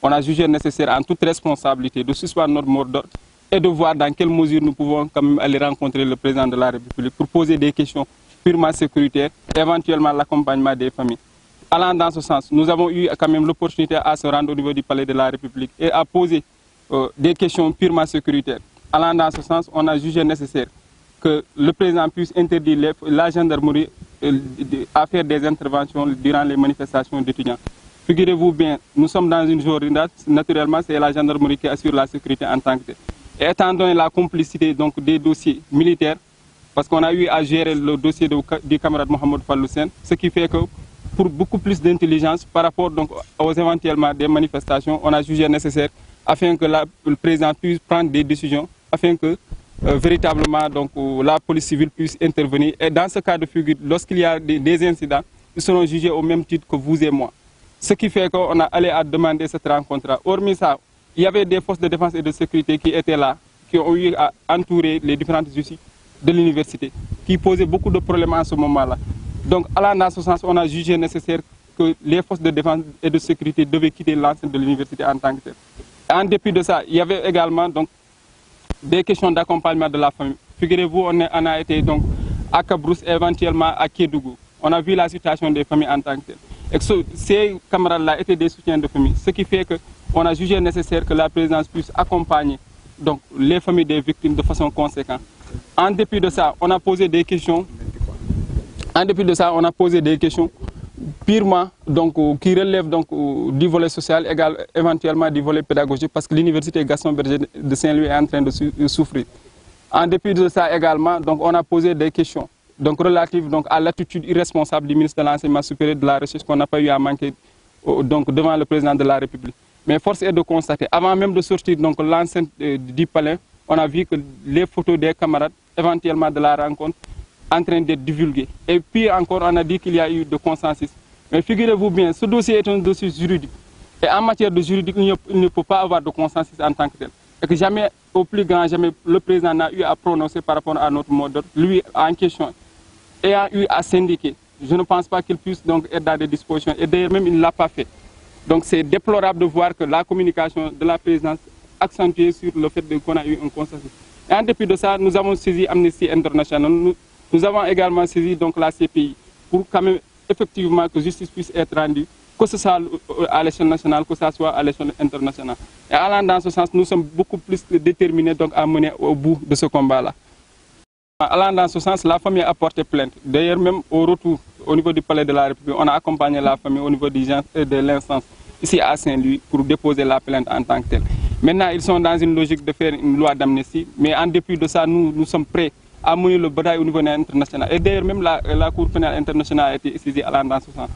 on a jugé nécessaire en toute responsabilité de suspendre notre mot d'ordre et de voir dans quelle mesure nous pouvons quand même aller rencontrer le président de la République pour poser des questions purement sécuritaires, éventuellement l'accompagnement des familles. Allant dans ce sens, nous avons eu quand même l'opportunité à se rendre au niveau du palais de la République et à poser des questions purement sécuritaires. Allant dans ce sens, on a jugé nécessaire que le président puisse interdire la gendarmerie à faire des interventions durant les manifestations d'étudiants. Figurez-vous bien, nous sommes dans une journée, naturellement c'est la gendarmerie qui assure la sécurité en tant que telle. Et étant donné la complicité donc, des dossiers militaires, parce qu'on a eu à gérer le dossier du camarade Mohamed Falloussen, ce qui fait que pour beaucoup plus d'intelligence par rapport donc, aux éventuellement des manifestations, on a jugé nécessaire afin que le président puisse prendre des décisions, afin que véritablement donc, la police civile puisse intervenir. Et dans ce cas de figure, lorsqu'il y a des incidents, ils seront jugés au même titre que vous et moi. Ce qui fait qu'on a allé à demander cette rencontre. Hormis ça, il y avait des forces de défense et de sécurité qui étaient là, qui ont eu à entourer les différentes issues de l'université, qui posaient beaucoup de problèmes en ce moment-là. Donc, allant dans ce sens, on a jugé nécessaire que les forces de défense et de sécurité devaient quitter l'enceinte de l'université en tant que telle. En dépit de ça, il y avait également donc, des questions d'accompagnement de la famille. Figurez-vous, on a été donc à Cabrousse, éventuellement à Kédougou. On a vu la situation des familles en tant que telle. Et que ces camarades-là étaient des soutiens de famille. Ce qui fait qu'on a jugé nécessaire que la présidence puisse accompagner donc, les familles des victimes de façon conséquente. En dépit de ça, on a posé des questions. En dépit de ça, on a posé des questions purement donc, qui relèvent donc, du volet social, éventuellement du volet pédagogique, parce que l'université Gaston Berger de Saint-Louis est en train de souffrir. En dépit de ça également, donc, on a posé des questions donc, relatives donc, à l'attitude irresponsable du ministre de l'Enseignement supérieur et de la Recherche qu'on n'a pas eu à manquer donc, devant le président de la République. Mais force est de constater, avant même de sortir l'enceinte du palais, on a vu que les photos des camarades, éventuellement de la rencontre, en train d'être divulguées. Et puis encore, on a dit qu'il y a eu de consensus. Mais figurez-vous bien, ce dossier est un dossier juridique. Et en matière de juridique, il ne peut pas avoir de consensus en tant que tel. Et que jamais, au plus grand, jamais le président n'a eu à prononcer par rapport à notre mode d'ordre, lui en question, ayant eu à syndiquer. Je ne pense pas qu'il puisse donc être dans des dispositions. Et d'ailleurs même, il ne l'a pas fait. Donc c'est déplorable de voir que la communication de la présidence accentuée sur le fait qu'on a eu un consensus. Et en dépit de ça, nous avons saisi Amnesty International. Nous avons également saisi donc, la CPI pour quand même effectivement que justice puisse être rendue, que ce soit à l'échelle nationale, que ce soit à l'échelle internationale. Et allant dans ce sens, nous sommes beaucoup plus déterminés donc, à mener au bout de ce combat-là. Allant dans ce sens, la famille a porté plainte. D'ailleurs, même au retour, au niveau du palais de la République, on a accompagné la famille au niveau de l'instance ici à Saint-Louis pour déposer la plainte en tant que telle. Maintenant, ils sont dans une logique de faire une loi d'amnistie, mais en dépit de ça, nous sommes prêts à mener le bataille au niveau international. Et d'ailleurs, même la Cour pénale internationale a été saisie allant dans ce sens.